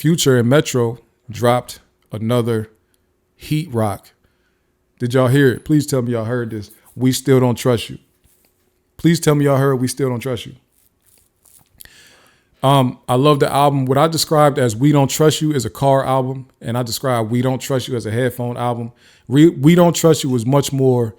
Future and Metro dropped another heat rock. Did y'all hear it? Please tell me y'all heard this. We Still Don't Trust You. Please tell me y'all heard We Still Don't Trust You. I love the album. What I described as We Don't Trust You is a car album, and I described We Don't Trust You as a headphone album. We Don't Trust You was much more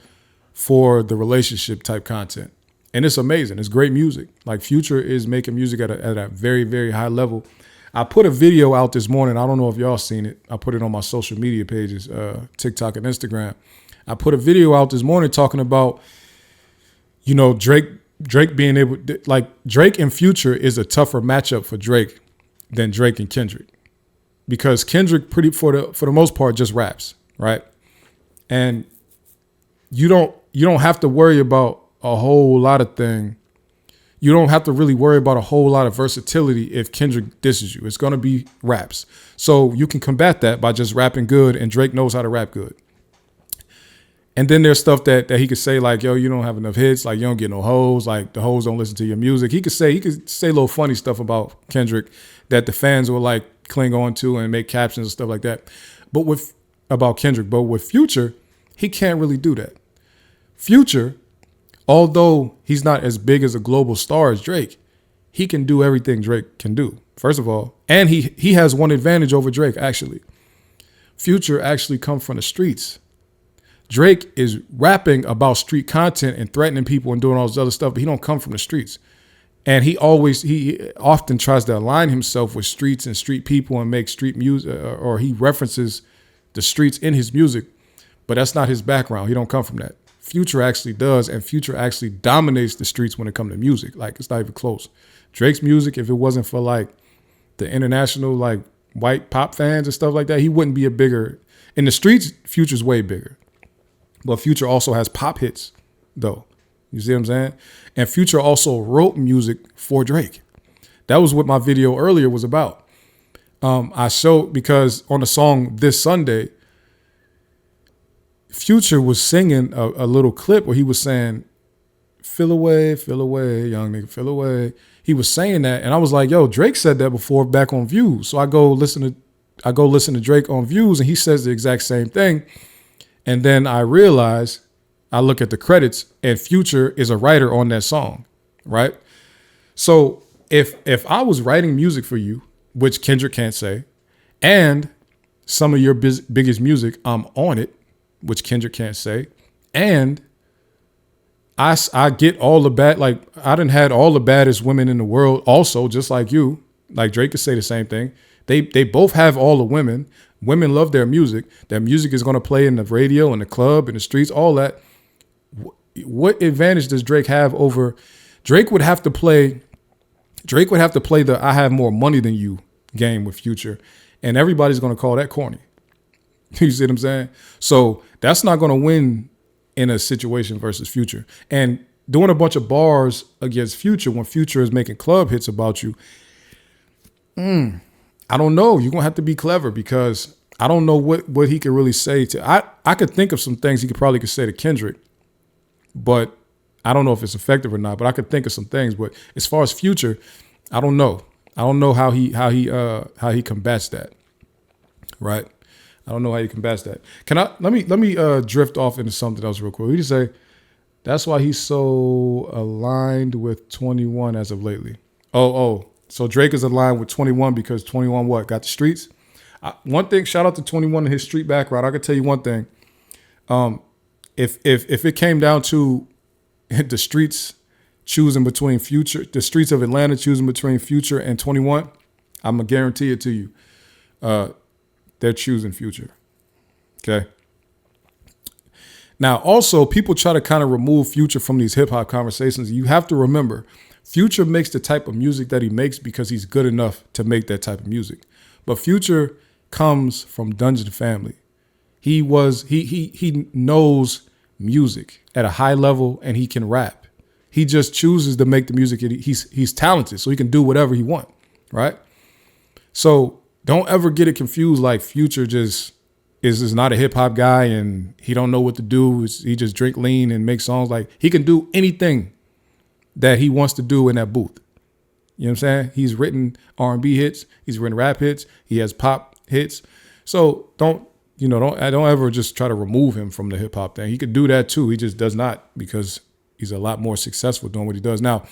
for the relationship type content. And it's amazing. It's great music. Like Future is making music at a very, very high level. I put a video out this morning. I don't know if y'all seen it. I put it on my social media pages, TikTok and Instagram. I put a video out this morning talking about, Drake being able, like Drake and Future is a tougher matchup for Drake than Drake and Kendrick, because Kendrick for the most part just raps, right? And you don't have to worry about a whole lot of things. You don't have to really worry about a whole lot of versatility if Kendrick disses you. It's going to be raps. So you can combat that by just rapping good, and Drake knows how to rap good. And then there's stuff that he could say like, yo, you don't have enough hits, like you don't get no hoes, like the hoes don't listen to your music. He could say little funny stuff about Kendrick that the fans will like cling on to and make captions and stuff like that. About Kendrick. But with Future, he can't really do that. Future, although he's not as big as a global star as Drake, he can do everything Drake can do, first of all. And he has one advantage over Drake, actually. Future actually come from the streets. Drake is rapping about street content and threatening people and doing all this other stuff, but he don't come from the streets. And he often tries to align himself with streets and street people and make street music, or he references the streets in his music, but that's not his background. He don't come from that. Future actually does, and Future actually dominates the streets when it comes to music. Like, it's not even close. Drake's music, if it wasn't for like the international like white pop fans and stuff like that, he wouldn't be in the streets. Future's way bigger. But Future also has pop hits, though. You see what I'm saying? And Future also wrote music for Drake. That was what my video earlier was about. I showed, because on the song This Sunday, Future was singing a little clip where he was saying, feel away, young nigga, feel away. He was saying that, and I was like, yo, Drake said that before back on Views. So I go listen to Drake on Views, and he says the exact same thing. And then I realize, I look at the credits, and Future is a writer on that song, right? So if I was writing music for you, which Kendrick can't say, and some of your biggest music, I'm on it, which Kendrick can't say, and I get all the bad, like I done had all the baddest women in the world also, just like you, like Drake could say the same thing. They both have all the women. Women love their music. Their music is going to play in the radio, in the club, in the streets, all that. What advantage does Drake have over? Drake would have to play the I have more money than you game with Future, and everybody's going to call that corny. You see what I'm saying? So that's not going to win in a situation versus Future. And doing a bunch of bars against Future when Future is making club hits about you, I don't know. You're going to have to be clever, because I don't know what he could really say to. I could think of some things he could say to Kendrick, but I don't know if it's effective or not. But I could think of some things. But as far as Future, I don't know. I don't know how he combats that. Right? I don't know how he combats that. Let me drift off into something else real quick. We just say that's why he's so aligned with 21 as of lately. So Drake is aligned with 21 because 21 got the streets. One thing, shout out to 21 and his street background. I can tell you one thing. If it came down to the streets choosing between Future, the streets of Atlanta choosing between Future and 21, I'm gonna guarantee it to you. They're choosing Future. Okay. Now, also, people try to kind of remove Future from these hip hop conversations. You have to remember, Future makes the type of music that he makes because he's good enough to make that type of music. But Future comes from Dungeon Family. He knows music at a high level, and he can rap. He just chooses to make the music. He's talented, so he can do whatever he wants, right? So don't ever get it confused like Future just is not a hip hop guy and he don't know what to do. He just drink lean and make songs. Like, he can do anything that he wants to do in that booth. You know what I'm saying? He's written R&B hits. He's written rap hits. He has pop hits. So don't ever just try to remove him from the hip hop thing. He could do that too. He just does not, because he's a lot more successful doing what he does. Now,